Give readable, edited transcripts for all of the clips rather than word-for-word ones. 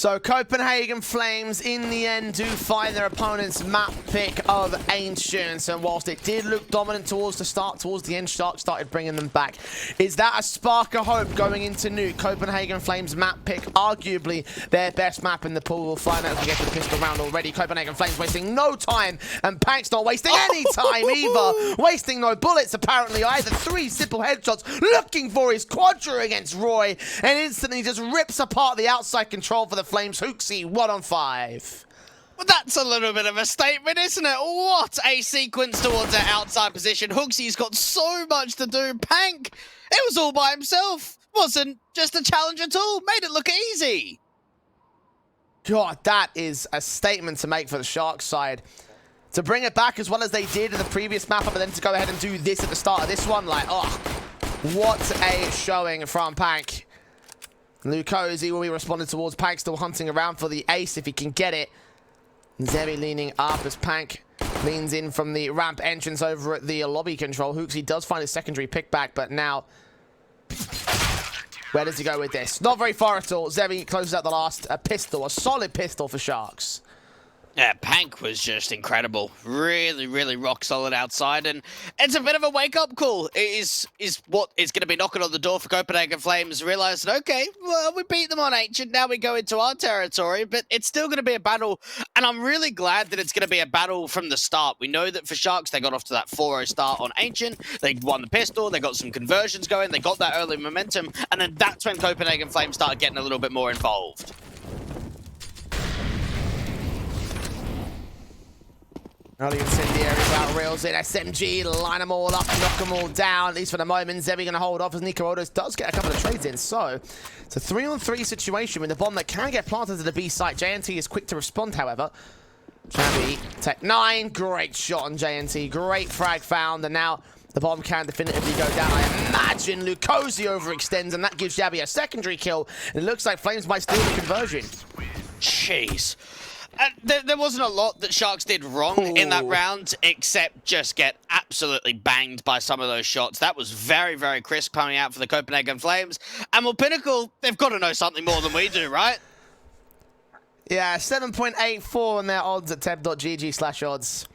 So Copenhagen Flames in the end do find their opponent's map pick of Ancients, and whilst it did look dominant towards the start, towards the end, Sharks started bringing them back. Is that a spark of hope going into Nuke? Copenhagen Flames map pick, arguably their best map in the pool. We'll find out as we get to the pistol round already. Copenhagen Flames wasting no time, and Pank's not wasting any time either. Wasting no bullets apparently either. 3 simple headshots, looking for his quadra against Roy, and instantly just rips apart the outside control for the Flames. Hooksy 1 on 5. Well, that's a little bit of a statement, isn't it? What a sequence towards that outside position. Hooksy's got so much to do. Pank, it was all by himself. Wasn't just a challenge at all. Made it look easy. God, that is a statement to make for the Sharks side. To bring it back as well as they did in the previous map, but then to go ahead and do this at the start of this one, like, oh, what a showing from Pank. Lukosi will be responded towards. Pank still hunting around for the ace if he can get it. Zevi leaning up as Pank leans in from the ramp entrance over at the lobby control. Hooksy does find his secondary pick back, but now where does he go with this? Not very far at all. Zevi closes out the last pistol, a solid pistol for Sharks. Yeah, Pank was just incredible. Really, really rock solid outside, and it's a bit of a wake-up call. It is what is going to be knocking on the door for Copenhagen Flames, realizing, okay, well, we beat them on Ancient, now we go into our territory, but it's still going to be a battle, and I'm really glad that it's going to be a battle from the start. We know that for Sharks, they got off to that 4-0 start on Ancient, they won the pistol, they got some conversions going, they got that early momentum, and then that's when Copenhagen Flames started getting a little bit more involved. Early incendiaries out, reels in, SMG, line them all up, knock them all down, at least for the moment. Zevi going to hold off as Nikomodos does get a couple of trades in. So, it's a 3-on-3 situation with the bomb that can get planted to the B site. JNT is quick to respond, however. Travi, Tech 9, great shot on JNT, great frag found, and now the bomb can definitively go down. I imagine Lukosi overextends, and that gives Jabby a secondary kill. And it looks like Flames might steal the conversion. Jeez. There wasn't a lot that Sharks did wrong in that round, except just get absolutely banged by some of those shots. That was very, very crisp coming out for the Copenhagen Flames. And well, Pinnacle, they've got to know something more than we do, right? Yeah, 7.84 on their odds at teb.gg/odds.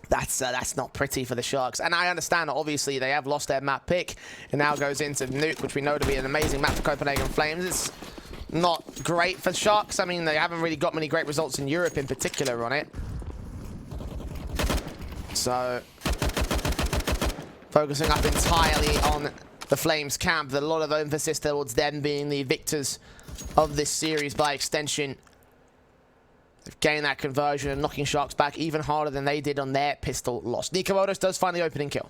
That's not pretty for the Sharks. And I understand that obviously they have lost their map pick. It now goes into Nuke, which we know to be an amazing map for Copenhagen Flames. It's not great for Sharks. I mean, they haven't really got many great results in Europe in particular on it. So, focusing up entirely on the Flames camp. A lot of emphasis towards them being the victors of this series by extension. They've gained that conversion and knocking Sharks back even harder than they did on their pistol loss. Nikomodos does find the opening kill.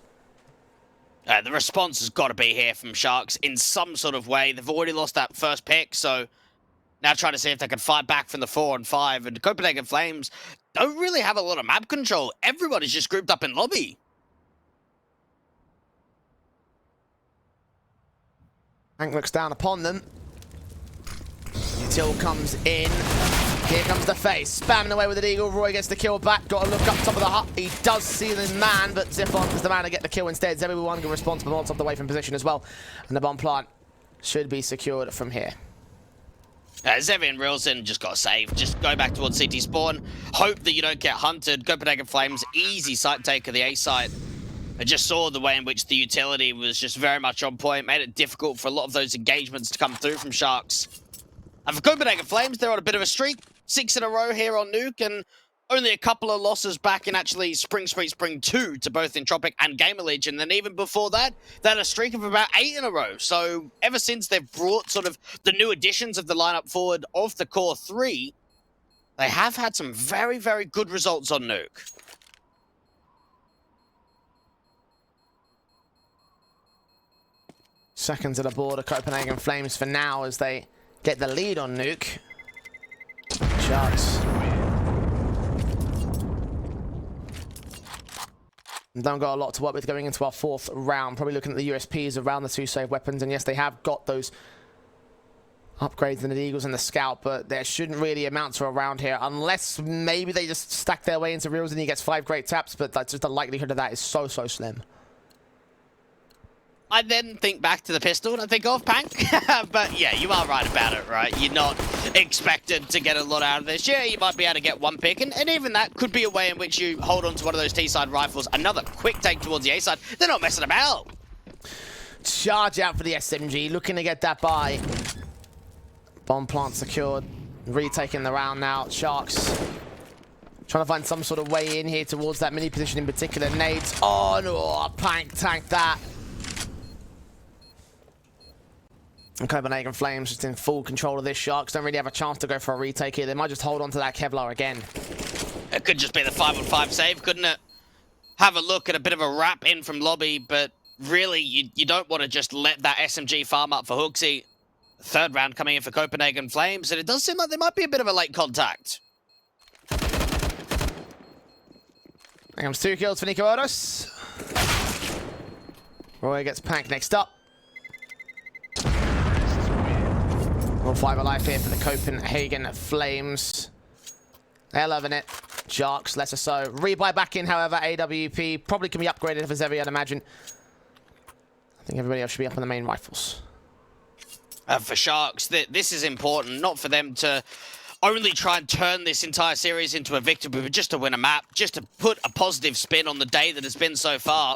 The response has got to be here from Sharks in some sort of way. They've already lost that first pick, so now trying to see if they can fight back from the 4 and 5. And Copenhagen Flames don't really have a lot of map control. Everybody's just grouped up in lobby. Hank looks down upon them. Util comes in. Here comes the face, spamming away with the Eagle. Roy gets the kill back. Got to look up top of the hut. He does see the man, but Ziphon is the man to get the kill instead. Zebi1 can respond to the Molotov away from position as well. And the bomb plant should be secured from here. Zevi and Rilson just got to save. Just go back towards CT spawn. Hope that you don't get hunted. Copenhagen Flames, easy site take of the A site. I just saw the way in which the utility was just very much on point. Made it difficult for a lot of those engagements to come through from Sharks. And for Copenhagen Flames, they're on a bit of a streak. 6 in a row here on Nuke, and only a couple of losses back in actually Spring 2 to both Entropic and Gamerledge. And then even before that, they had a streak of about 8 in a row. So ever since they've brought sort of the new additions of the lineup forward of the core 3, they have had some very, very good results on Nuke. Seconds at the board of Copenhagen Flames for now as they get the lead on Nuke. Sharks don't got a lot to work with going into our 4th round. Probably looking at the USPs around the 2 save weapons. And yes, they have got those upgrades in the Eagles and the Scout, but there shouldn't really amount to a round here unless maybe they just stack their way into Reels and he gets 5 great taps, but that's just the likelihood of that is so slim. I then think back to the pistol and I think of Pank. But yeah, you are right about it, right? You're not expected to get a lot out of this. Yeah, you might be able to get one pick, and even that could be a way in which you hold on to one of those T-side rifles. Another quick take towards the A-side. They're not messing about. Charge out for the SMG, looking to get that by. Bomb plant secured. Retaking the round now. Sharks trying to find some sort of way in here towards that mini position in particular. Nades on. Oh, Pank tanked that. And Copenhagen Flames just in full control of this. Sharks don't really have a chance to go for a retake here. They might just hold on to that Kevlar again. It could just be the 5-on-5 save, couldn't it? Have a look at a bit of a wrap in from lobby, but really, you don't want to just let that SMG farm up for Hooksy. Third round coming in for Copenhagen Flames, and it does seem like there might be a bit of a late contact. Here comes 2 kills for Nico Odos. Roy gets Pank next up. All 5 alive here for the Copenhagen Flames. They're loving it. Sharks, lesser so. Rebuy back in, however, AWP. Probably can be upgraded for Zevi, I'd imagine. I think everybody else should be up on the main rifles. For Sharks, this is important, not for them to only try and turn this entire series into a victory, but just to win a map, just to put a positive spin on the day that has been so far.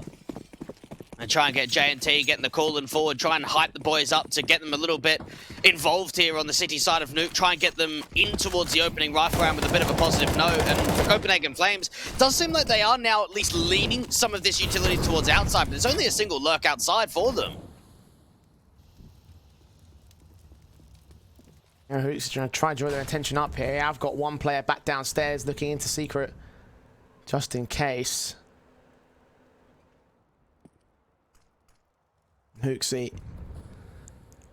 And try and get J&T getting the call and forward, try and hype the boys up to get them a little bit involved here on the city side of Nuke, try and get them in towards the opening rifle round with a bit of a positive note. And for Copenhagen Flames, does seem like they are now at least leaning some of this utility towards outside, but there's only a single lurk outside for them. Who's trying to draw their attention up here? I've got one player back downstairs looking into secret, just in case. Hooksy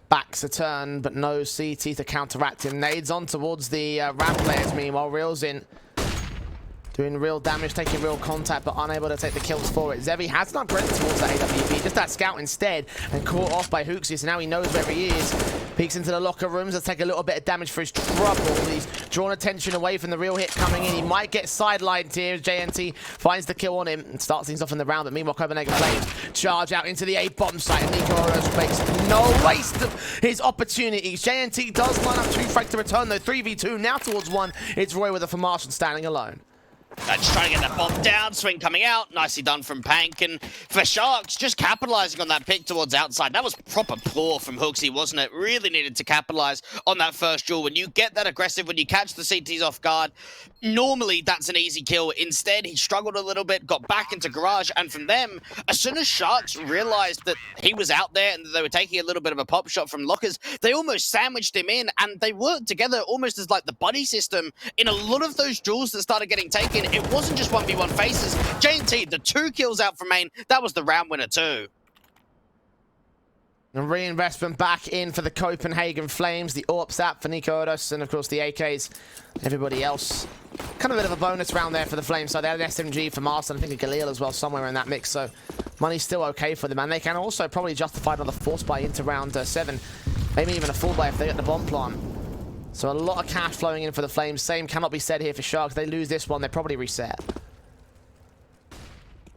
backs a turn, but no CT to counteract him. Nades on towards the ramp players. Meanwhile, Reel's in, doing real damage, taking real contact, but unable to take the kills for it. Zevi has an upgrade towards that AWP, just that scout instead, and caught off by Hooksy, so now he knows where he is. Peeks into the locker rooms, let's take a little bit of damage for his trouble. He's drawn attention away from the real hit coming in. He might get sidelined here. JNT finds the kill on him and starts things off in the round, but meanwhile, Copenhagen Flames charge out into the A-bomb site, and Nico Oros makes no waste of his opportunities. JNT does line up 2 frags to return, though. 3v2 now towards 1. It's Roy with a for Marshall standing alone. Just trying to get that bomb down, swing coming out, nicely done from Pank, and for Sharks, just capitalizing on that pick towards outside. That was proper claw from Hooksy, wasn't it? Really needed to capitalize on that first duel. When you get that aggressive, when you catch the CTs off guard, normally that's an easy kill. Instead, he struggled a little bit, got back into garage, and from them, as soon as Sharks realized that he was out there and that they were taking a little bit of a pop shot from lockers, they almost sandwiched him in, and they worked together almost as like the buddy system in a lot of those duels that started getting taken. It wasn't just 1v1 faces. J&T, the 2 kills out from main, that was the round winner too. And reinvestment back in for the Copenhagen Flames, the AWPs app for Nico Odos, and of course the AKs, everybody else. Kind of a bit of a bonus round there for the Flames. So they had an SMG for Marston, I think a Galil as well, somewhere in that mix. So money's still okay for them, and they can also probably justify another force buy into round 7. Maybe even a full buy if they get the bomb plant. So a lot of cash flowing in for the Flames. Same cannot be said here for Sharks. They lose this one, they probably reset.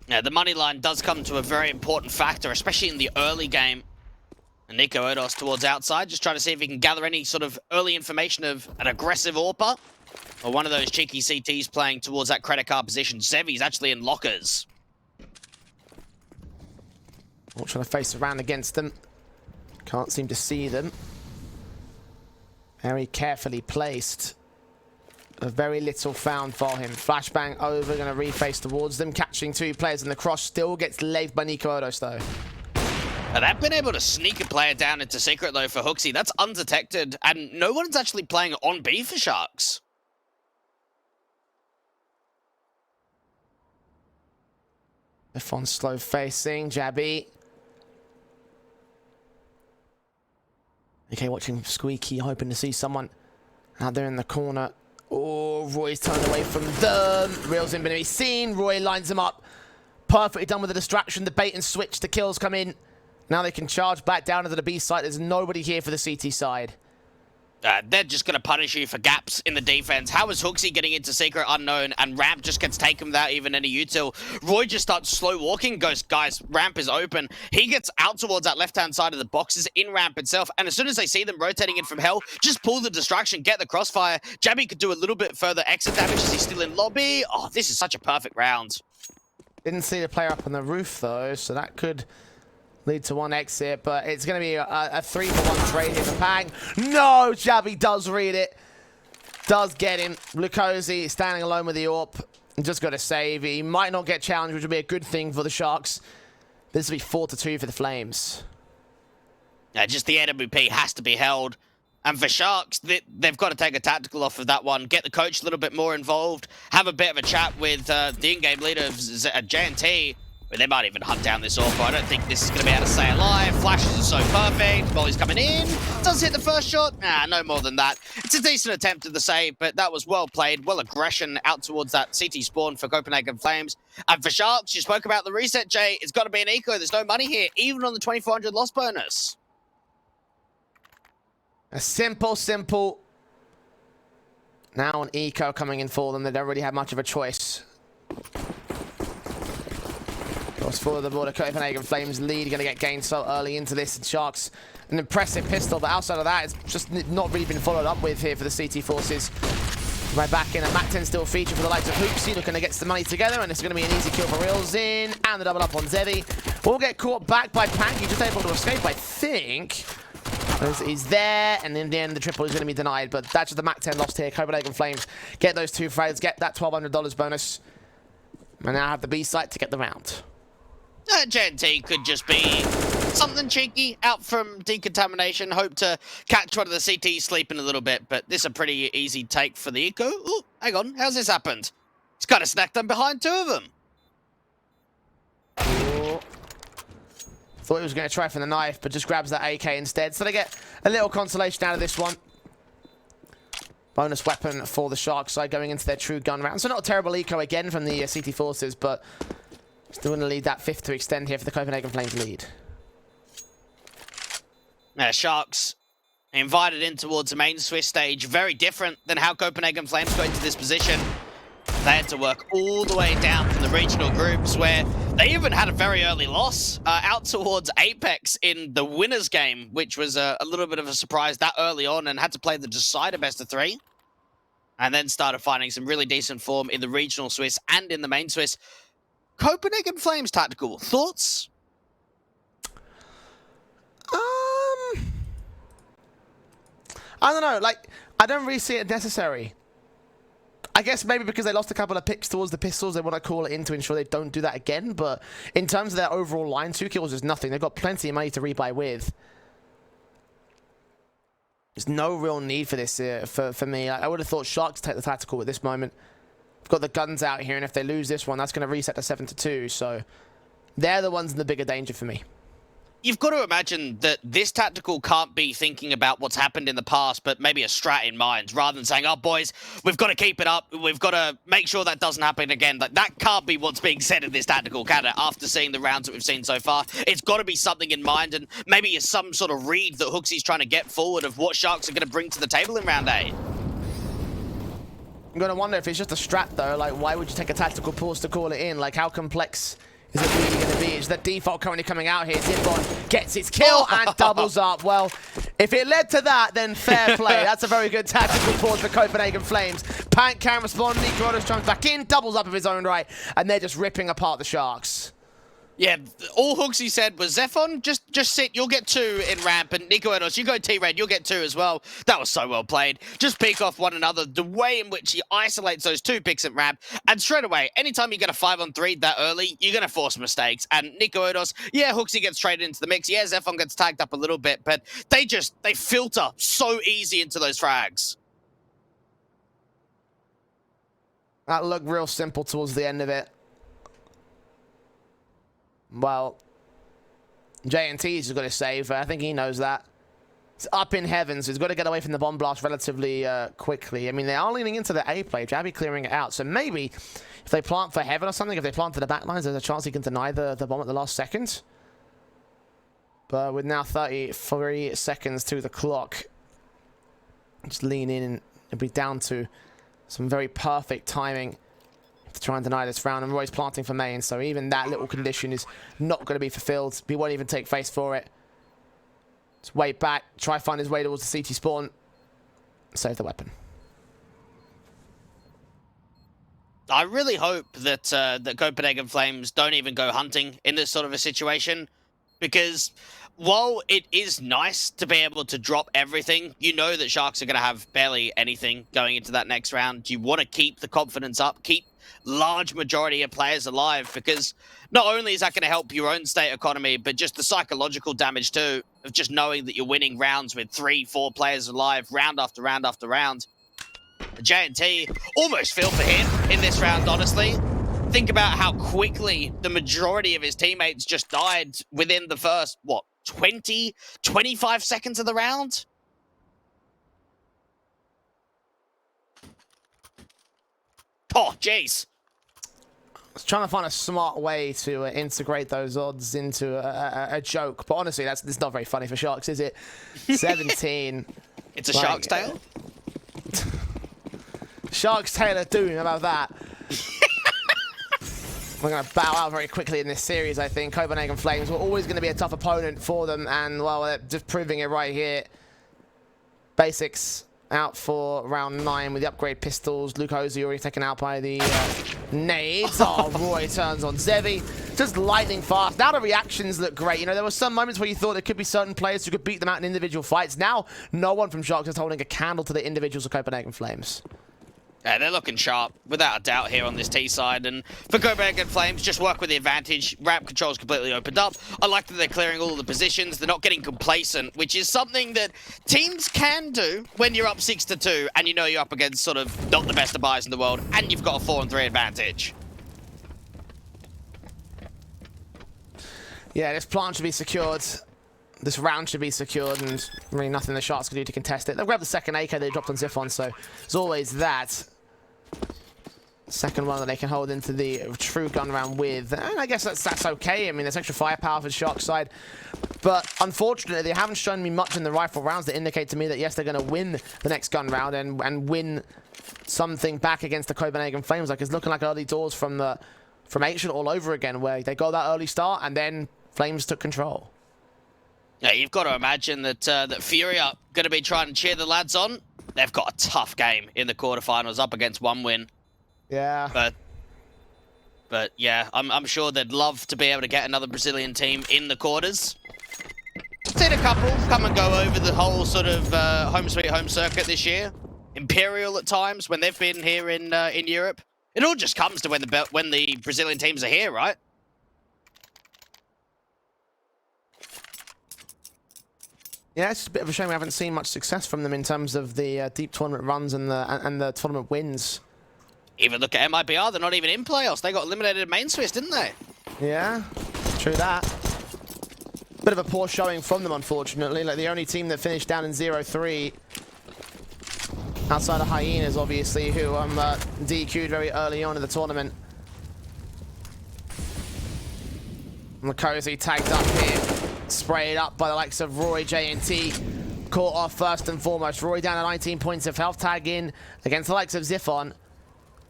Yeah, the money line does come to a very important factor, especially in the early game. And Nico Odos towards outside, just trying to see if he can gather any sort of early information of an aggressive AWPer, or one of those cheeky CTs playing towards that credit card position. Zevi's actually in lockers. All trying to face around against them. Can't seem to see them. Very carefully placed. Very little found for him. Flashbang over, going to reface towards them. Catching 2 players in the cross. Still gets laved by Nico Odos, though. Now, they've been able to sneak a player down into secret, though, for Hooksy. That's undetected, and no one's actually playing on B for Sharks. If on slow facing, Jabby. Okay, watching Squeaky, hoping to see someone out there in the corner. Oh, Roy's turned away from them. Reel's in, but he's seen. Roy lines him up. Perfectly done with the distraction. The bait and switch. The kills come in. Now they can charge back down into the B site. There's nobody here for the CT side. They're just going to punish you for gaps in the defense. How is Hooksy getting into Secret Unknown and Ramp just gets taken without even any util? Roy just starts slow walking, goes, guys, Ramp is open. He gets out towards that left-hand side of the boxes in Ramp itself, and as soon as they see them rotating in from Hell, just pull the distraction, get the crossfire. Jabby could do a little bit further exit damage as he's still in lobby. Oh, this is such a perfect round. Didn't see the player up on the roof, though, so that could lead to one exit, but it's going to be a 3-for-1 trade here for Pang. No, Jabby does read it. Does get him. Lukosi standing alone with the AWP. Just got to save. He might not get challenged, which would be a good thing for the Sharks. This will be 4-2 for the Flames. Just the AWP has to be held. And for Sharks, they've got to take a tactical off of that one, get the coach a little bit more involved, have a bit of a chat with the in-game leader of JNT. But they might even hunt down this AWP. I don't think this is going to be able to stay alive. Flashes are so perfect. Molly's coming in. Does hit the first shot? Nah, no more than that. It's a decent attempt at the save, but that was well played. Well aggression out towards that CT spawn for Copenhagen Flames. And for Sharks, you spoke about the reset, Jay. It's got to be an eco. There's no money here, even on the 2,400 loss bonus. A simple. Now an eco coming in for them. They don't really have much of a choice. For the border, Copenhagen Flames lead, going to get gained so early into this. Sharks, an impressive pistol, but outside of that, it's just not really been followed up with here for the CT forces. Right back in, and Mac 10 still feature for the likes of Hoopsy, looking to get the money together, and it's going to be an easy kill for Reelsin, and the double up on Zeddy. Will get caught back by Panky, just able to escape, I think. He's there, and in the end, the triple is going to be denied, but that's just the Mac 10 lost here. Copenhagen Flames get those 2 frags, get that $1,200 bonus, and now have the B site to get the round. JNT could just be something cheeky out from decontamination. Hope to catch one of the CTs sleeping a little bit, but this is a pretty easy take for the eco. Oh, hang on. How's this happened? He's kind of snacked them behind 2 of them. Oh. Thought he was going to try for the knife, but just grabs that AK instead. So they get a little consolation out of this one. Bonus weapon for the Sharks side going into their true gun round. So not a terrible eco again from the CT forces, but still going to lead that 5th to extend here for the Copenhagen Flames lead. Sharks invited in towards the main Swiss stage. Very different than how Copenhagen Flames got into this position. They had to work all the way down from the regional groups where they even had a very early loss out towards Apex in the winners game, which was a little bit of a surprise that early on, and had to play the decider best of 3. And then started finding some really decent form in the regional Swiss and in the main Swiss. Copenhagen Flames tactical thoughts? I don't know. Like, I don't really see it necessary. I guess maybe because they lost a couple of picks towards the pistols, they want to call it in to ensure they don't do that again. But in terms of their overall line, 2 kills is nothing. They've got plenty of money to rebuy with. There's no real need for this for me. I would have thought Sharks take the tactical at this moment. Got the guns out here, and if they lose this one, that's going to reset to 7-2. So they're the ones in the bigger danger for me. You've got to imagine that this tactical can't be thinking about what's happened in the past, but maybe a strat in mind, rather than saying, oh, boys, we've got to keep it up. We've got to make sure that doesn't happen again. Like, that can't be what's being said in this tactical, can it? After seeing the rounds that we've seen so far, it's got to be something in mind, and maybe some sort of read that Hooksy's trying to get forward of what Sharks are going to bring to the table in round 8. I'm going to wonder if it's just a strat, though. Like, why would you take a tactical pause to call it in? Like, how complex is it really going to be? Is the default currently coming out here? Zippon gets its kill and doubles up. Well, if it led to that, then fair play. That's a very good tactical pause for Copenhagen Flames. Pank can respond. Nikorodos jumps back in, doubles up of his own right, and they're just ripping apart the Sharks. Yeah, all Hooksy said was, Zephon, just sit, you'll get 2 in ramp, and Nico Edos, you go T-Red, you'll get 2 as well. That was so well played. Just pick off one another, the way in which he isolates those 2 picks at ramp, and straight away, anytime you get a 5-on-3 that early, you're going to force mistakes. And Nico Edos, yeah, Hooksy gets traded into the mix, yeah, Zephon gets tagged up a little bit, but they filter so easy into those frags. That looked real simple towards the end of it. Well, JNT's has got to save. I think he knows that. It's up in heaven, so he's got to get away from the bomb blast relatively quickly. I mean, they are leaning into the A play. Jabby clearing it out. So maybe if they plant for heaven or something, if they plant to the backlines, there's a chance he can deny the bomb at the last second. But with now 33 seconds to the clock, just lean in, and it'll be down to some very perfect timing to try and deny this round. And Roy's planting for main, so even that little condition is not going to be fulfilled. He won't even take face for it. Just wait back, try find his way towards the CT spawn, save the weapon. I really hope that that Copenhagen Flames don't even go hunting in this sort of a situation, because while it is nice to be able to drop everything, you know that Sharks are going to have barely anything going into that next round. You want to keep the confidence up, keep large majority of players alive, because not only is that going to help your own state economy, but just the psychological damage too, of just knowing that you're winning rounds with 3-4 players alive, round after round after round. J&T almost feel for him in this round, honestly. Think about how quickly the majority of his teammates just died within the first, what, 20, 25 seconds of the round? Oh, jeez. I was trying to find a smart way to integrate those odds into a joke, but honestly, it's not very funny for Sharks, is it? 17. It's a Shark's tale? Shark's tale of doom, how about that? We're going to bow out very quickly in this series, I think. Copenhagen Flames were always going to be a tough opponent for them, and, well, they're just proving it right here. Basics out for round 9 with the upgrade pistols. Luke Hosey already taken out by the nades. Oh, Roy turns on Zevi. Just lightning fast. Now the reactions look great. You know, there were some moments where you thought there could be certain players who could beat them out in individual fights. Now, no one from Sharks is holding a candle to the individuals of Copenhagen Flames. Yeah, they're looking sharp, without a doubt, here on this T side. And for Copenhagen Flames, just work with the advantage. Ramp control's completely opened up. I like that they're clearing all of the positions. They're not getting complacent, which is something that teams can do when you're up 6-2 and you know you're up against sort of not the best of buyers in the world, and you've got a 4-3 advantage. Yeah, this plant should be secured. This round should be secured, and really nothing the Sharks can do to contest it. They'll grab the second AK they dropped on Xiphon, so there's always that. Second one that they can hold into the true gun round with, and I guess that's okay. I mean, there's extra firepower for the Sharks side, but unfortunately, they haven't shown me much in the rifle rounds that indicate to me that, yes, they're going to win the next gun round and win something back against the Copenhagen Flames. Like, it's looking like early doors from Ancient all over again, where they got that early start, and then Flames took control. Yeah, you've got to imagine that that Fury are going to be trying to cheer the lads on. They've got a tough game in the quarterfinals, up against one win. Yeah. But yeah, I'm sure they'd love to be able to get another Brazilian team in the quarters. Seen a couple come and go over the whole sort of home sweet home circuit this year. Imperial at times when they've been here in Europe. It all just comes to when the Brazilian teams are here, right? Yeah, it's just a bit of a shame we haven't seen much success from them in terms of the deep tournament runs and the tournament wins. Even look at MIBR, they're not even in playoffs. They got eliminated at main Swiss, didn't they? Yeah, true that. Bit of a poor showing from them, unfortunately. Like, the only team that finished down in 0-3 outside of Hyenas, obviously, who DQ'd very early on in the tournament. Makosi tagged up here. Sprayed up by the likes of Roy, J&T. Caught off first and foremost. Roy down to 19 points of health. Tag in against the likes of Xiphon.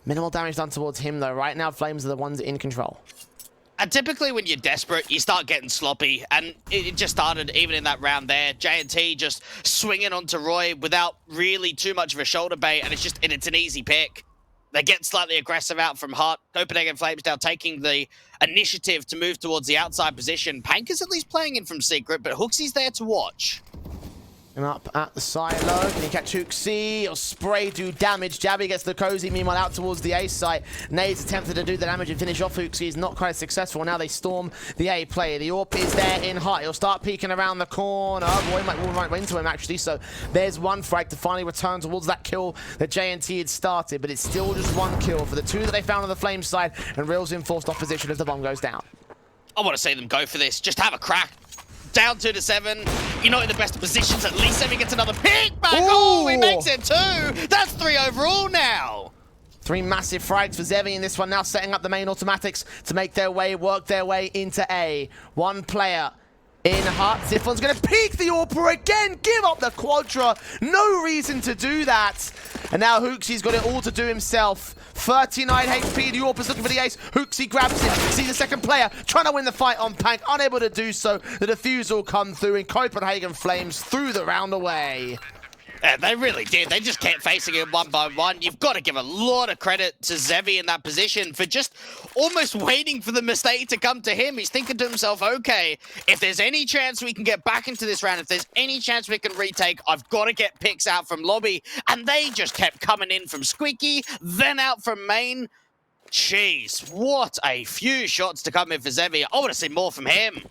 Minimal damage done towards him, though. Right now, Flames are the ones in control. And typically when you're desperate, you start getting sloppy. And it just started even in that round there. J&T just swinging onto Roy without really too much of a shoulder bait. And it's an easy pick. They get slightly aggressive out from Hut. Copenhagen Flames now taking the initiative to move towards the outside position. Pank is at least playing in from secret, but Hooksy's there to watch. And up at the silo. Can he catch Hooksy? Or spray do damage. Jabby gets the cozy, meanwhile out towards the A site. Nades attempted to do the damage and finish off Hooksy. He's not quite successful. Now they storm the A player. The AWP is there in Hut. He'll start peeking around the corner. Roy might walk right into him, actually. So there's one frag to finally return towards that kill that J&T had started. But it's still just one kill for the two that they found on the Flames side. And Real's in forced opposition as the bomb goes down. I want to see them go for this. Just have a crack. Down 2-7. You're not in the best of positions. At least Zevi gets another pick back. Ooh. Oh, he makes it 2. That's 3 overall now. 3 massive frags for Zevi in this one. Now setting up the main automatics to make their way, work their way into A. One player in Hut. Ziffon's going to peek the Orpa again, give up the Quadra. No reason to do that. And now Hooksie's got it all to do himself. 39 HP, the Orpa's looking for the ace. Hooksie grabs him, sees the second player, trying to win the fight on Pank, unable to do so. The defuse will come through, and Copenhagen Flames threw the round away. Yeah, they really did. They just kept facing him one by one. You've got to give a lot of credit to Zevi in that position for just almost waiting for the mistake to come to him. He's thinking to himself, okay, if there's any chance we can get back into this round, if there's any chance we can retake, I've got to get picks out from lobby. And they just kept coming in from Squeaky, then out from main. Jeez, what a few shots to come in for Zevi. I want to see more from him.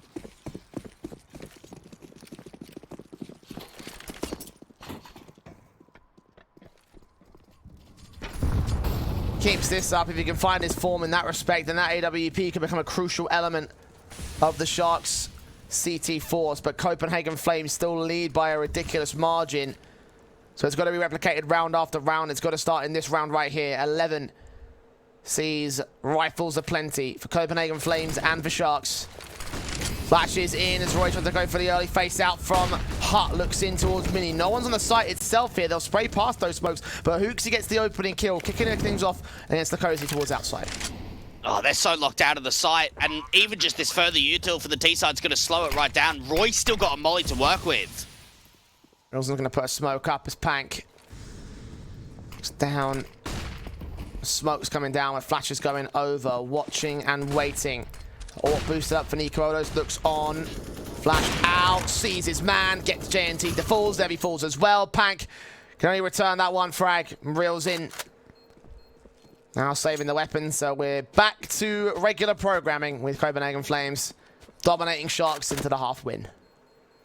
Keeps this up. If he can find his form in that respect, then that AWP can become a crucial element of the Sharks' CT force. But Copenhagen Flames still lead by a ridiculous margin. So it's got to be replicated round after round. It's got to start in this round right here. 11 sees rifles aplenty for Copenhagen Flames and for Sharks. Flashes in as Roy tries to go for the early face out from Hut. Looks in towards Mini. No one's on the site itself here. They'll spray past those smokes, but Hooksy gets the opening kill, kicking things off against the Cozy towards outside. Oh, they're so locked out of the site, and even just this further util for the T side's going to slow it right down. Roy's still got a molly to work with. Wilson's going to put a smoke up as Pank looks down. Smoke's coming down with flashes going over, watching and waiting. Orp boosted up for Nico. Looks on. Flash out. Sees his man. Gets JNT to falls. There he falls as well. Pank can only return that one frag. Reels in. Now saving the weapons. So we're back to regular programming with Copenhagen Flames dominating Sharks into the half win.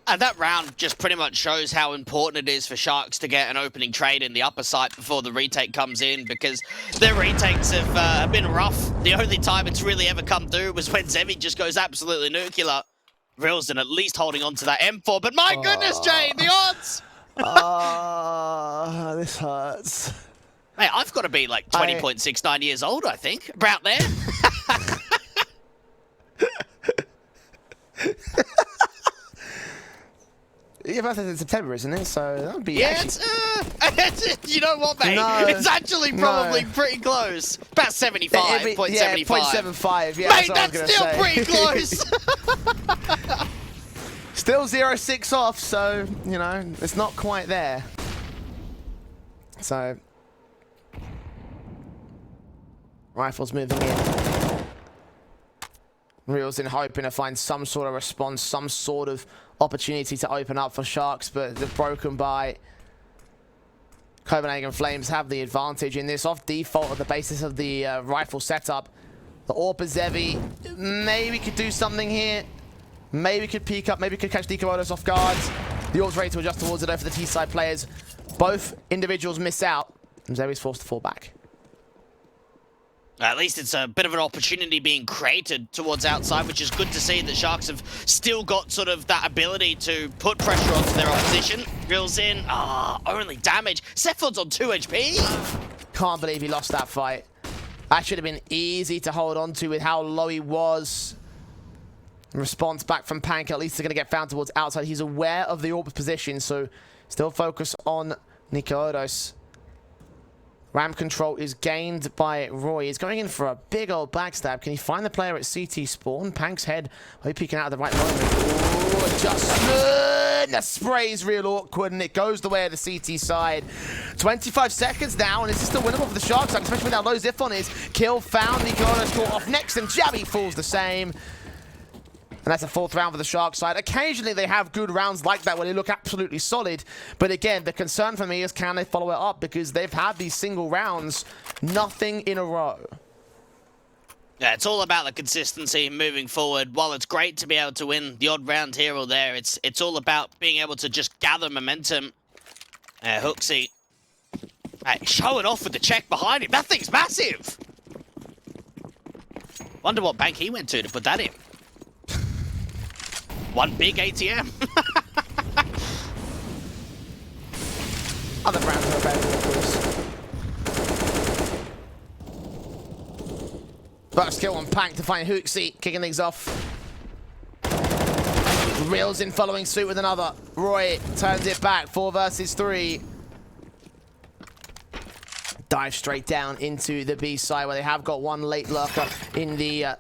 And that round just pretty much shows how important it is for Sharks to get an opening trade in the upper site before the retake comes in, because their retakes have been rough. The only time it's really ever come through was when Zevi just goes absolutely nuclear. Rilsden at least holding on to that M4, but my goodness, Jay, the odds! This hurts. Hey, I've got to be like 20.69 years old, I think. About there. Your birthday's in September, isn't it? So that would be you know what, mate? No, it's actually probably pretty close. About 75.75. Yeah, 0.75. Yeah, mate, that's still pretty close. Still 0.6 off, so, you know, it's not quite there. So, rifles moving in. Reels in hoping to find some sort of response, some sort of opportunity to open up for Sharks, but they're broken by Copenhagen Flames. Have the advantage in this off default on the basis of the rifle setup. The Orpa Zevi maybe could do something here. Maybe could peek up, maybe could catch Decomodos off guard. The Orb's ready to adjust towards it though for the T-side players. Both individuals miss out, and Zevi's forced to fall back. At least it's a bit of an opportunity being created towards outside, which is good to see that Sharks have still got sort of that ability to put pressure onto their opposition. Drills in. Only damage. Seford's on 2 HP. Can't believe he lost that fight. That should have been easy to hold on to with how low he was. Response back from Pank. At least they're going to get found towards outside. He's aware of the Orb position, so still focus on Nicolas. Ram control is gained by Roy. He's going in for a big old backstab. Can he find the player at CT spawn? Pank's head. Are you peeking out at the right moment? Ooh, adjustment! The spray's real awkward, and it goes the way of the CT side. 25 seconds now, and is this still winnable for the Sharks? Especially with how low Ziffon is. Kill found. Nicolas caught off next, and Jabby falls the same. And that's a 4th round for the Shark side. Occasionally they have good rounds like that where they look absolutely solid. But again, the concern for me is can they follow it up? Because they've had these single rounds, nothing in a row. Yeah, it's all about the consistency moving forward. While it's great to be able to win the odd round here or there, it's all about being able to just gather momentum. Hooksy. Show it off with the check behind him. That thing's massive. Wonder what bank he went to put that in. One big ATM. Other rounds are available, of course. First kill on Pank to find Hooksy, kicking things off. Reels in following suit with another. Roy turns it back. 4 versus 3. Dive straight down into the B side where they have got one late lurker in the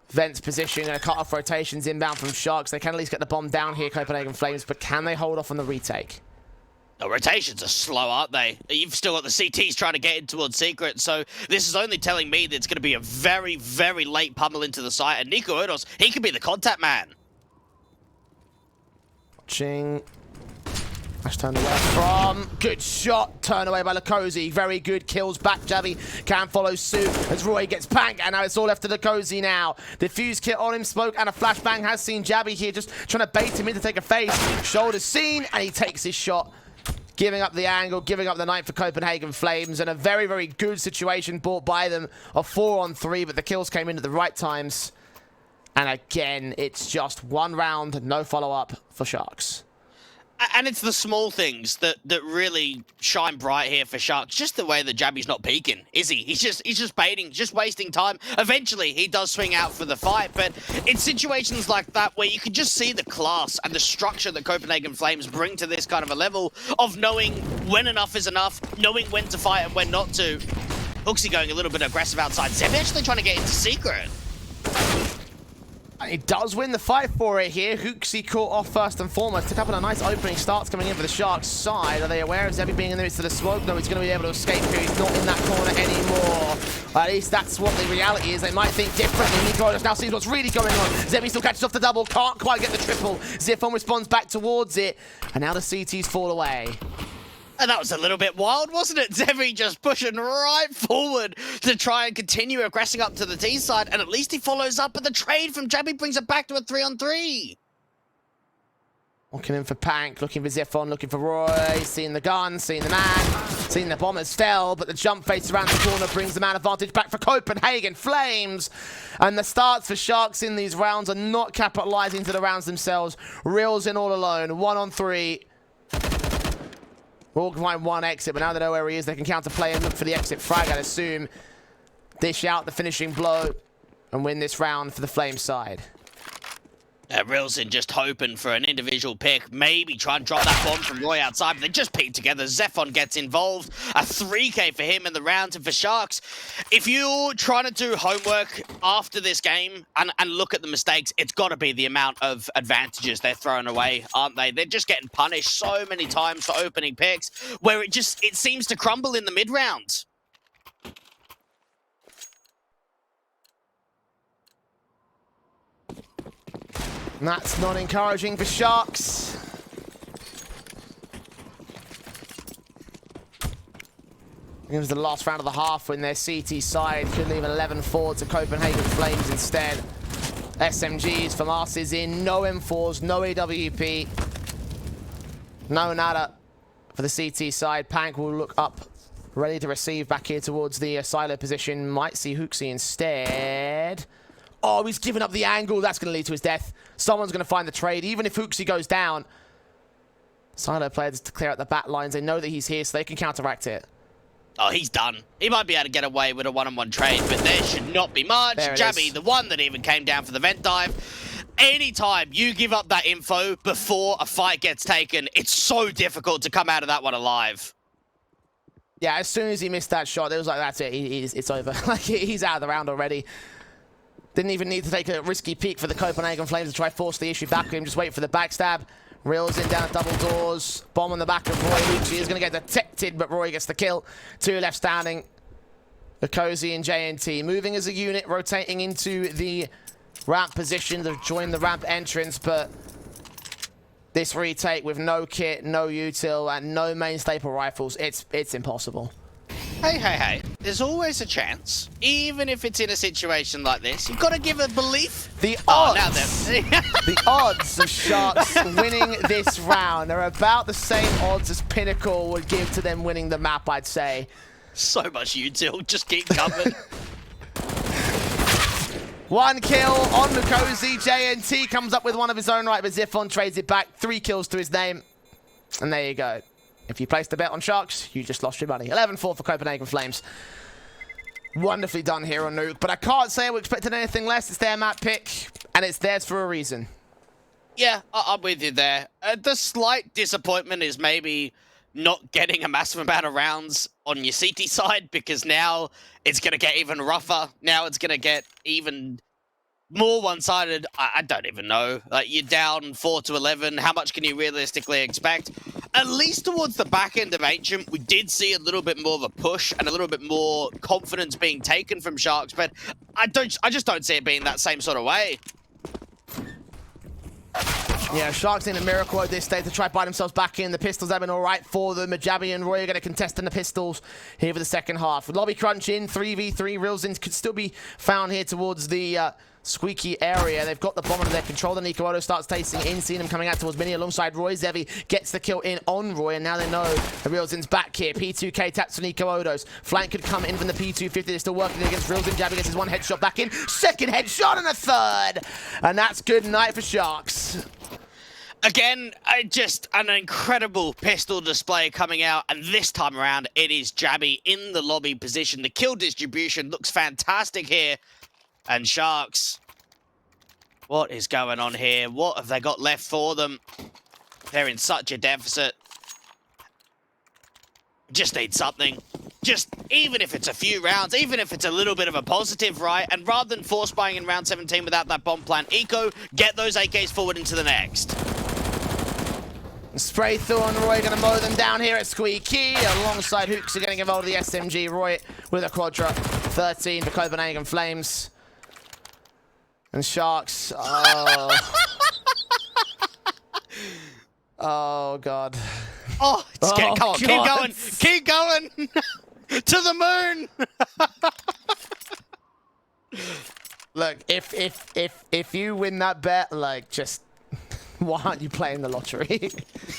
vents position. Going to cut off rotations inbound from Sharks. They can at least get the bomb down here, Copenhagen Flames, but can they hold off on the retake? The rotations are slow, aren't they? You've still got the CTs trying to get in towards Secret, so this is only telling me that it's going to be a very, very late pummel into the site, and Nico Erdos, he could be the contact man. Watching. Flash turned away from. Good shot. Turned away by Lakosi. Very good. Kills back. Jabby can follow suit as Roy gets panked. And now it's all left to Lakosi now. Diffuse kit on him. Smoke and a flashbang has seen Jabby here. Just trying to bait him in to take a face. Shoulders seen. And he takes his shot. Giving up the angle. Giving up the night for Copenhagen Flames. And a very, very good situation brought by them. A 4-on-3. But the kills came in at the right times. And again, it's just one round. No follow-up for Sharks. And it's the small things that really shine bright here for Sharks. Just the way that Jabby's not peeking, is he? He's just baiting, just wasting time. Eventually, he does swing out for the fight, but it's situations like that where you can just see the class and the structure that Copenhagen Flames bring to this kind of a level of knowing when enough is enough, knowing when to fight and when not to. Hooksy going a little bit aggressive outside. Zeb actually trying to get into Secret. He does win the fight for it here. Hooksy caught off first and foremost. A couple of nice opening starts coming in for the Sharks side. Are they aware of Zebby being in the midst of the smoke? No, he's going to be able to escape here. He's not in that corner anymore. At least that's what the reality is. They might think differently. Nico now sees what's really going on. Zebby still catches off the double. Can't quite get the triple. Zifon responds back towards it. And now the CTs fall away. And that was a little bit wild, wasn't it? Zebby just pushing right forward to try and continue aggressing up to the T side, and at least he follows up, but the trade from Jabby brings it back to a 3-on-3. Looking in for Pank, looking for Zifon, looking for Roy, seeing the gun, seeing the man, seeing the bombers fell, but the jump face around the corner brings the man advantage back for Copenhagen Flames. And the starts for Sharks in these rounds are not capitalizing to the rounds themselves. Reels in all alone, 1-on-3. We'll find one exit, but now they know where he is. They can counterplay and look for the exit frag, I'd assume. Dish out the finishing blow and win this round for the Flame side. Rilson just hoping for an individual pick, maybe try and drop that bomb from Roy outside, but they just peek together. Zephon gets involved. A 3K for him in the round, and for Sharks, if you're trying to do homework after this game and look at the mistakes, it's got to be the amount of advantages they're throwing away, aren't they? They're just getting punished so many times for opening picks, where it seems to crumble in the mid-round. And that's not encouraging for Sharks. It was the last round of the half when their CT side could leave an 11-4 to Copenhagen Flames instead. SMGs from us is in, no M4s, no AWP. No nada for the CT side. Pank will look up, ready to receive back here towards the silo position. Might see Hooksy instead. Oh, he's given up the angle. That's going to lead to his death. Someone's going to find the trade. Even if Hooksy goes down, Silo players to clear out the back lines. They know that he's here, so they can counteract it. Oh, he's done. He might be able to get away with a one-on-one trade, but there should not be much. Jabby, the one that even came down for the vent dive. Anytime you give up that info before a fight gets taken, it's so difficult to come out of that one alive. Yeah, as soon as he missed that shot, it was like, that's it. It's over. Like, he's out of the round already. Didn't even need to take a risky peek for the Copenhagen Flames to try force the issue back to him. Just wait for the backstab. Reels in down at double doors. Bomb on the back of Roy. Hooksy is going to get detected, but Roy gets the kill. 2 left standing. Lakosi and JNT moving as a unit, rotating into the ramp position to join the ramp entrance, but this retake with no kit, no util, and no main staple rifles, it's impossible. Hey. There's always a chance. Even if it's in a situation like this, you've got to give a belief. The odds, now then. the odds of Sharks winning this round are about the same odds as Pinnacle would give to them winning the map, I'd say. So much util, just keep coming. 1 kill on Lakosi. JNT comes up with one of his own right, but Zifon trades it back. 3 kills to his name. And there you go. If you placed a bet on Sharks, you just lost your money. 11-4 for Copenhagen Flames. Wonderfully done here on Nuke, but I can't say we expected anything less. It's their map pick, and it's theirs for a reason. Yeah, I'm with you there. The slight disappointment is maybe not getting a massive amount of rounds on your CT side, because now it's going to get even rougher. Now it's going to get even more one-sided. I don't even know. Like, you're down 4-11. How much can you realistically expect? At least towards the back end of Ancient, we did see a little bit more of a push and a little bit more confidence being taken from Sharks, but I just don't see it being that same sort of way. Yeah, Sharks need a miracle at this stage to try to buy themselves back in. The pistols have been all right for them. Majabi and Roy are going to contest in the pistols here for the second half. With Lobby Crunch in, 3v3. Rilzins could still be found here towards the squeaky area. They've got the bomb under their control. The Nico Odo starts tasting in, seeing them coming out towards Mini alongside Roy. Zevi gets the kill in on Roy, and now they know the Rilzin's back here. P2K taps for Nico Odos. Flank could come in from the P250. They're still working against Rilzin. Jabby gets his one headshot back in. Second headshot and a third. And that's good night for Sharks. Again, just an incredible pistol display coming out, and this time around, it is Jabby in the lobby position. The kill distribution looks fantastic here. And Sharks, what is going on here? What have they got left for them? They're in such a deficit. Just need something. Just, even if it's a few rounds, even if it's a little bit of a positive, right? And rather than force buying in round 17 without that bomb plant, Eco, get those AKs forward into the next. Spray through on Roy, going to mow them down here at Squeaky. Alongside Hooks are getting involved with the SMG. Roy with a quadra. 13 for Copenhagen Flames. And Sharks. Oh. Oh, God. Oh, it's getting, come on, God. keep going. To the moon. Look, if you win that bet, like, just... Why aren't you playing the lottery?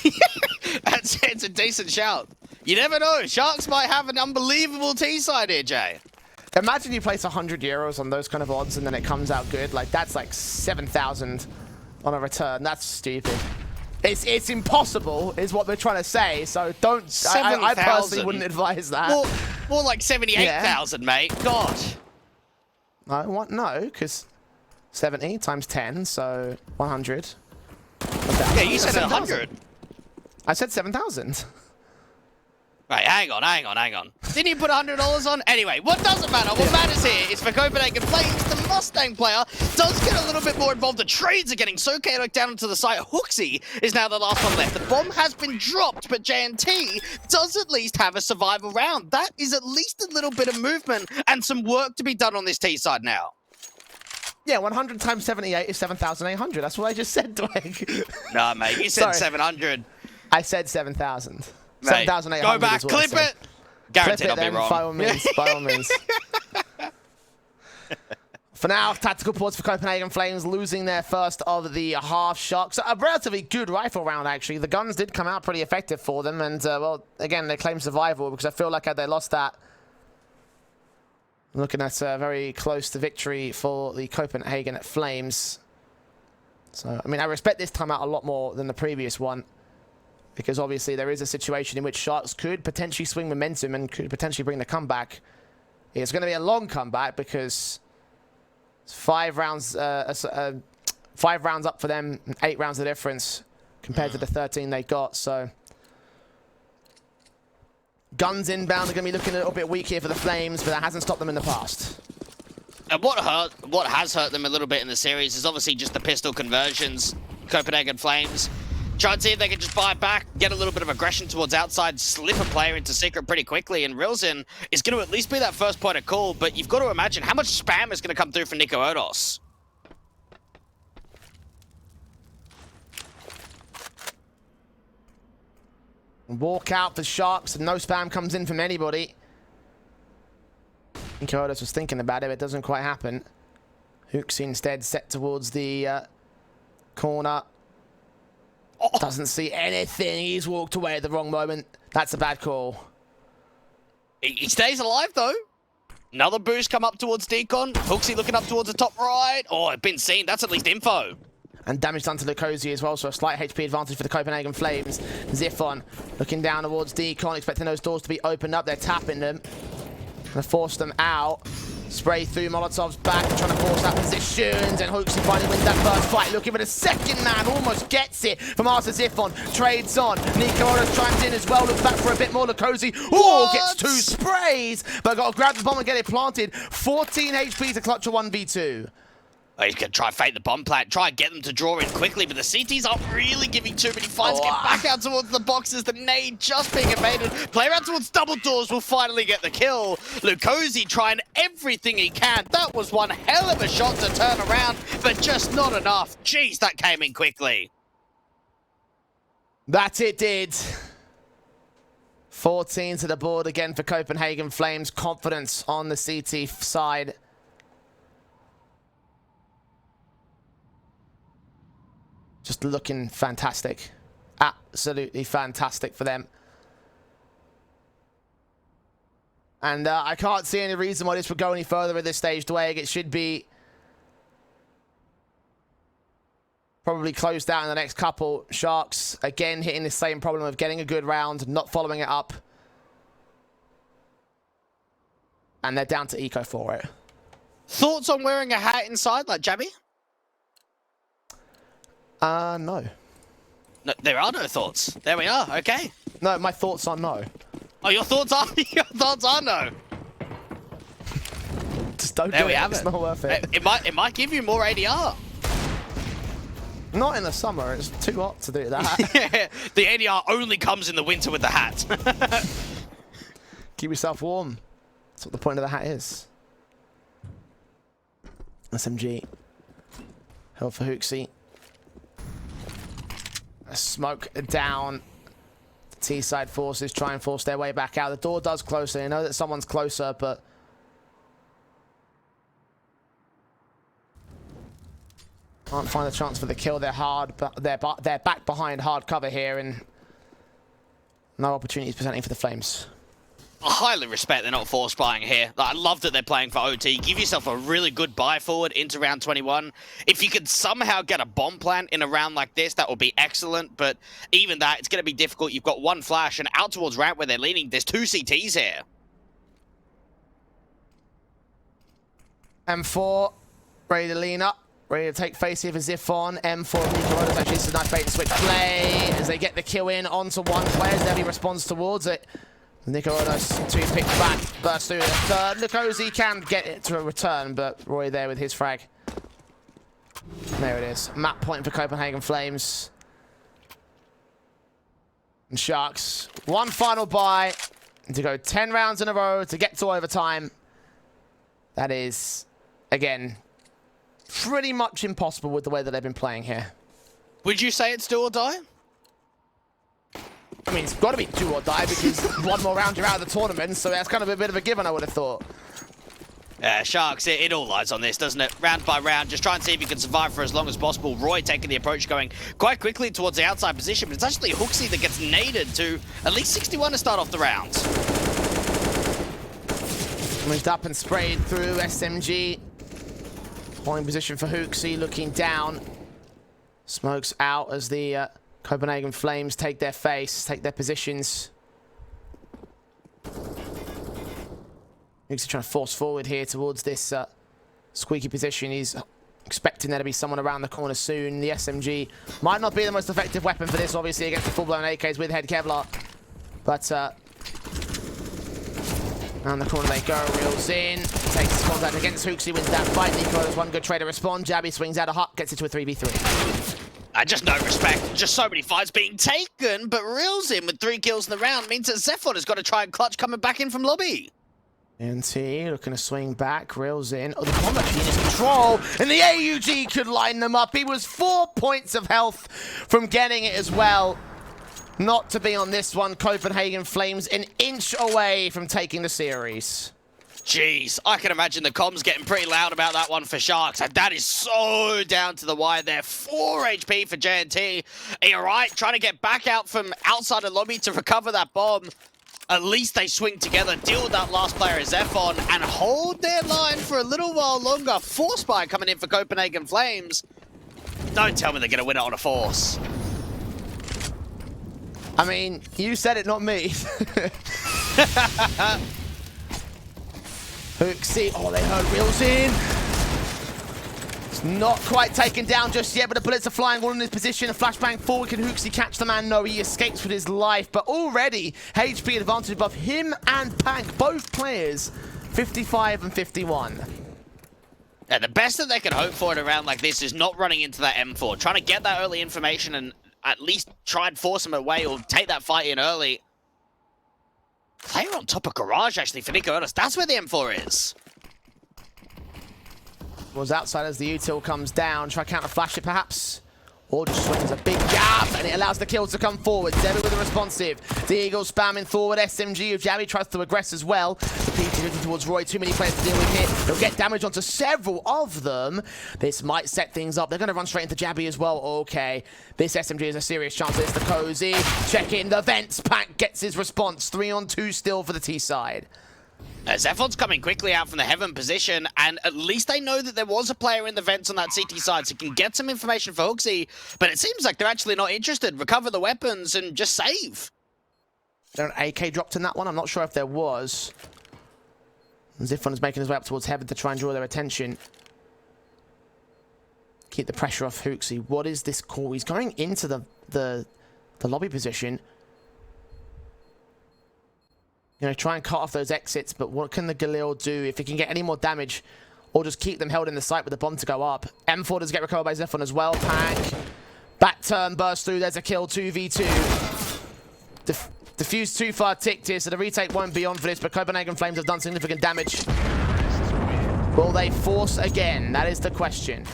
It's a decent shout. You never know. Sharks might have an unbelievable T-side here, Jay. Imagine you place 100 euros on those kind of odds and then it comes out good. Like, that's like 7,000 on a return. That's stupid. It's impossible, is what they're trying to say. So don't... I personally wouldn't advise that. More like 78,000, mate. God. No, because 70 times 10, so 100. Yeah, you said 100. I said 7,000. Right, hang on. Didn't you put $100 on? Anyway, what doesn't matter, what matters here is for Copenhagen Flames, the Mustang player does get a little bit more involved. The trades are getting so chaotic down into the site. Hooksy is now the last one left. The bomb has been dropped, but JNT does at least have a survival round. That is at least a little bit of movement and some work to be done on this T side now. Yeah, 100 times 78 is 7,800. That's what I just said, Dwayne. Nah, mate, you said 700. I said 7,000. 7,800. Go back, clip it. Guaranteed I'll be wrong. By all means, by all means. For now, tactical pause for Copenhagen Flames, losing their first of the half Sharks. A relatively good rifle round, actually. The guns did come out pretty effective for them, and, well, again, they claim survival, because I feel like had they lost that, looking at very close to victory for the Copenhagen Flames. So, I mean, I respect this time out a lot more than the previous one, because obviously there is a situation in which Sharks could potentially swing momentum and could potentially bring the comeback. It's going to be a long comeback because it's 5 rounds, 5 rounds up for them, 8 rounds of difference compared to the 13 they got. So guns inbound are going to be looking a little bit weak here for the Flames, but that hasn't stopped them in the past. And what has hurt them a little bit in the series is obviously just the pistol conversions. Copenhagen Flames try and see if they can just buy it back, get a little bit of aggression towards outside, slip a player into secret pretty quickly, and Rilzin is going to at least be that first point of call, but you've got to imagine how much spam is going to come through from Nico Odos. Walk out for Sharks, and no spam comes in from anybody. Nico Odos was thinking about it, but it doesn't quite happen. Hooks instead set towards the corner. Doesn't see anything. He's walked away at the wrong moment. That's a bad call. He stays alive, though. Another boost come up towards Decon. Hooksy looking up towards the top right. Oh, it's been seen. That's at least info. And damage done to Lukosi as well, so a slight HP advantage for the Copenhagen Flames. Zifon looking down towards Decon, expecting those doors to be opened up. They're tapping them. Gonna force them out. Spray through, Molotov's back, trying to force out positions, and Hooksy finally wins that first fight. Looking for the second man, almost gets it from Arthur Ziffon. Trades on. Nikorodos chimes in as well, looks back for a bit more. Lukosi, gets 2 sprays, but got to grab the bomb and get it planted. 14 HP to clutch a 1v2. Oh, he's going to try and fake the bomb plant, try and get them to draw in quickly, but the CTs aren't really giving too many fights. Get back out towards the boxes, the nade just being evaded. Play around towards double doors will finally get the kill. Lukosi trying everything he can. That was one hell of a shot to turn around, but just not enough. Jeez, that came in quickly. That it did. 14 to the board again for Copenhagen Flames. Confidence on the CT side. Just looking fantastic. Absolutely fantastic for them. And I can't see any reason why this would go any further at this stage, Dwayne. It should be probably closed down in the next couple. Sharks, again, hitting the same problem of getting a good round, not following it up. And they're down to eco for it. Thoughts on wearing a hat inside, like Jabby? No. No, there are no thoughts. There we are. Okay. No, my thoughts are no. Oh, your thoughts are no. Just don't There do we it. have It's it. not worth it. It might give you more ADR. Not in the summer. It's too hot to do that. The ADR only comes in the winter with the hat. Keep yourself warm. That's what the point of the hat is. SMG. Held for Hooksy. A smoke down. The T-side forces try and force their way back out. The door does close. They know that someone's closer, but can't find a chance for the kill. They're hard, but they're back behind hard cover here, and no opportunities presenting for the Flames. I highly respect they're not force buying here. I love that they're playing for OT. Give yourself a really good buy forward into round 21. If you could somehow get a bomb plant in a round like this, that would be excellent. But even that, it's going to be difficult. You've got one flash, and out towards ramp where they're leaning, there's 2 CTs here. M4, ready to lean up. Ready to take face here for Ziffon. M4 Nikorodos actually is a nice bait and switch play as they get the kill in onto one player. Debbie responds towards it. Nikorodos 2 picks back, bursts through the third. Lukosi can get it to a return, but Roy there with his frag. There it is. Map point for Copenhagen Flames. And Sharks. One final buy to go 10 rounds in a row to get to overtime. That is, again, pretty much impossible with the way that they've been playing here. Would you say it's do or die? I mean, it's got to be do or die because one more round you're out of the tournament, so that's kind of a bit of a given, I would have thought. Sharks, it all lies on this, doesn't it? Round by round, just try and see if you can survive for as long as possible. Roy taking the approach, going quite quickly towards the outside position, but it's actually Hooksy that gets naded to at least 61 to start off the round. Moved up and sprayed through SMG. Holding position for Hooksy, looking down. Smokes out as the Copenhagen Flames take their face, take their positions. Hooksy trying to force forward here towards this squeaky position. He's expecting there to be someone around the corner soon. The SMG might not be the most effective weapon for this, obviously, against the full-blown AKs with head Kevlar. But around the corner they go, reels in, takes contact against Hooksy, wins that fight. Nikorodos one good trade to respond. Jabby swings out a hut, gets it to a 3v3. Just no respect. Just so many fights being taken, but reels in with 3 kills in the round means that Zephon has got to try and clutch coming back in from lobby. NT looking to swing back, reels in. Oh, the combat machine is control, and the AUG could line them up. He was 4 points of health from getting it as well. Not to be on this one. Copenhagen Flames an inch away from taking the series. Jeez, I can imagine the comms getting pretty loud about that one for Sharks. And that is so down to the wire there. 4 HP for JNT. You're right, trying to get back out from outside the lobby to recover that bomb. At least they swing together, deal with that last player, Zephon, and hold their line for a little while longer. Force buy coming in for Copenhagen Flames. Don't tell me they're going to win it on a force. I mean, you said it, not me. Hooksy, oh, they heard Reels in. It's not quite taken down just yet, but the bullets are flying all in his position. A flashbang forward. Can Hooksy catch the man? No, he escapes with his life, but already HP advantage above him and Pank, both players, 55 and 51. Yeah, the best that they can hope for in a round like this is not running into that M4. Trying to get that early information and at least try and force him away or take that fight in early. Player on top of garage, actually, for Nico Ernest. That's where the M4 is. Was outside as the util comes down. Try counter flash it, perhaps. Or just swings a big jab, and it allows the kills to come forward. Zebby with a responsive. The Eagle spamming forward. SMG of Jabby tries to aggress as well. The PT looking towards Roy. Too many players to deal with here. They'll get damage onto several of them. This might set things up. They're going to run straight into Jabby as well. Okay. This SMG is a serious chance. It's the Cozy. Check in the vents. Pack gets his response. 3-on-2 still for the T side. Zephon's coming quickly out from the heaven position, and at least they know that there was a player in the vents on that CT side, so can get some information for Hooksy, but it seems like they're actually not interested. Recover the weapons and just save. There an AK dropped in that one? I'm not sure if there was. Zephon is making his way up towards heaven to try and draw their attention. Keep the pressure off Hooksy. What is this call? He's going into the lobby position. You know, try and cut off those exits, but what can the Galil do if he can get any more damage, or just keep them held in the site with the bomb to go up? M4 does get recovered by Zephon as well. Pank. Back turn burst through. There's a kill. 2v2. Diffuse too far ticked here, so the retake won't be on for this, but Copenhagen Flames have done significant damage. Will they force again? That is the question.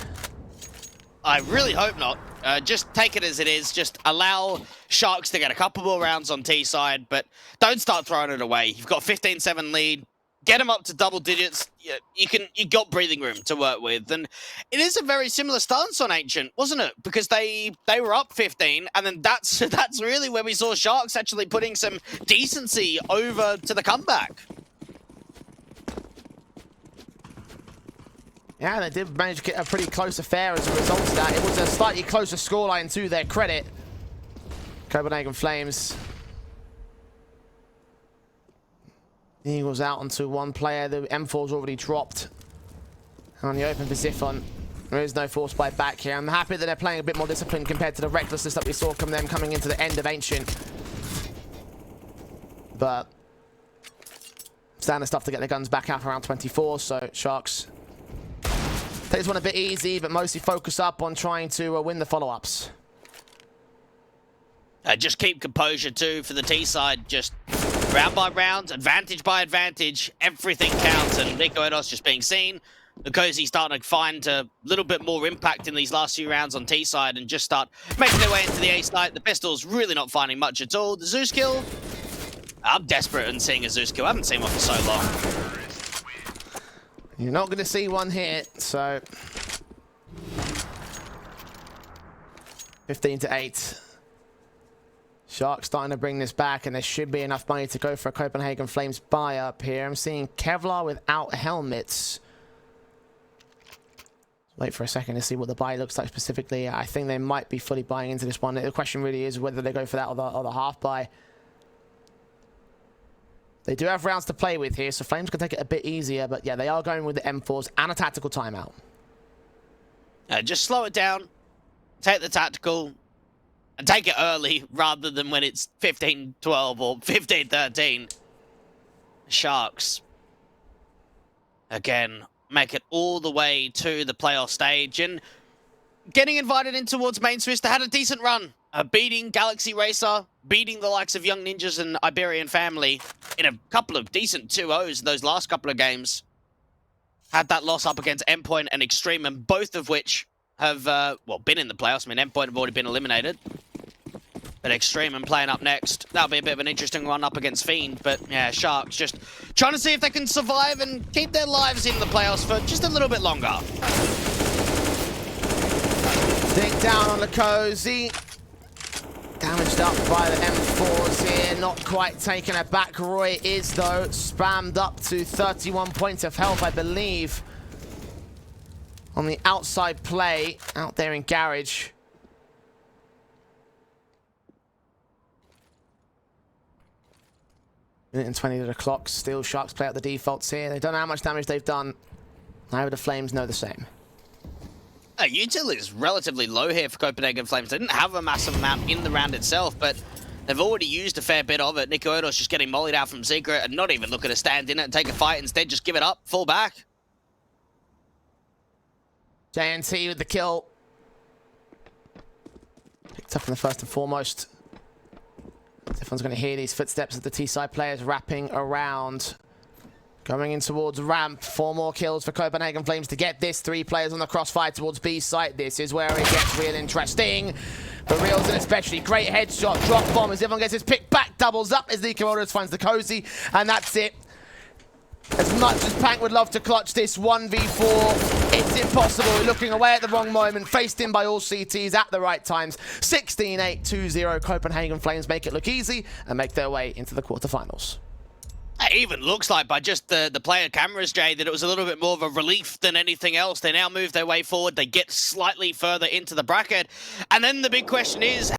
I really hope not. Just take it as it is. Just allow Sharks to get a couple more rounds on T side, but don't start throwing it away. You've got 15-7 lead. Get them up to double digits. You got breathing room to work with, and it is a very similar stance on Ancient, wasn't it? Because they were up 15, and then that's really where we saw Sharks actually putting some decency over to the comeback. Yeah, they did manage to get a pretty close affair as a result of that. It was a slightly closer scoreline to their credit. Copenhagen Flames. The Eagles out onto one player. The M4's already dropped. On the open for Zephon. There is no force buy back here. I'm happy that they're playing a bit more disciplined compared to the recklessness that we saw from them coming into the end of Ancient. But standard stuff to get their guns back out around 24, so Sharks take this one a bit easy, but mostly focus up on trying to win the follow-ups. Just keep composure too for the T side. Just round by round, advantage by advantage, everything counts. And Nico Edos just being seen. The Cozy starting to find a little bit more impact in these last few rounds on T side and just start making their way into the A side. The Pistols really not finding much at all. The Zeus kill, I'm desperate in seeing a Zeus kill. I haven't seen one for so long. You're not going to see one here, so 15-8. Sharks starting to bring this back, and there should be enough money to go for a Copenhagen Flames buy up here. I'm seeing Kevlar without helmets. Wait for a second to see what the buy looks like specifically. I think they might be fully buying into this one. The question really is whether they go for that or the half buy. They do have rounds to play with here, so Flames can take it a bit easier, but yeah, they are going with the M4s and a tactical timeout. Just slow it down, take the tactical, and take it early rather than when it's 15-12 or 15-13. Sharks, again, make it all the way to the playoff stage, and getting invited in towards Main Swiss. They had a decent run. Beating Galaxy Racer, beating the likes of Young Ninjas and Iberian Family in a couple of decent 2-0s in those last couple of games. Had that loss up against Endpoint and Extreme, and both of which have, been in the playoffs. I mean, Endpoint have already been eliminated. But Extreme and playing up next. That'll be a bit of an interesting run up against Fiend. But, yeah, Sharks just trying to see if they can survive and keep their lives in the playoffs for just a little bit longer. Dig down on the Cozy. Damaged up by the M4s here, not quite taken aback. Roy is, though, spammed up to 31 points of health, I believe, on the outside play out there in Garage. Minute and 20 to the clock. Still Sharks play out the defaults here. They don't know how much damage they've done. Neither the Flames know the same. Util is relatively low here for Copenhagen Flames. They didn't have a massive amount in the round itself, but they've already used a fair bit of it. Nico Erdos just getting mollied out from Secret and not even looking to stand in it and take a fight. Instead, just give it up, fall back. JNT with the kill. Picked up in the first and foremost. Everyone's going to hear these footsteps of the T-side players wrapping around. Going in towards ramp. 4 more kills for Copenhagen Flames to get this. 3 players on the crossfire towards B site. This is where it gets real interesting. For Reels and especially great headshot. Drop bomb as everyone gets his pick back. Doubles up as Nico Erdos finds the cozy. And that's it. As much as Pank would love to clutch this 1v4, it's impossible. We're looking away at the wrong moment, faced in by all CTs at the right times. 16-8, 2-0. Copenhagen Flames make it look easy and make their way into the quarterfinals. It even looks like by just the player cameras, Jay, that it was a little bit more of a relief than anything else. They now move their way forward. They get slightly further into the bracket. And then the big question is,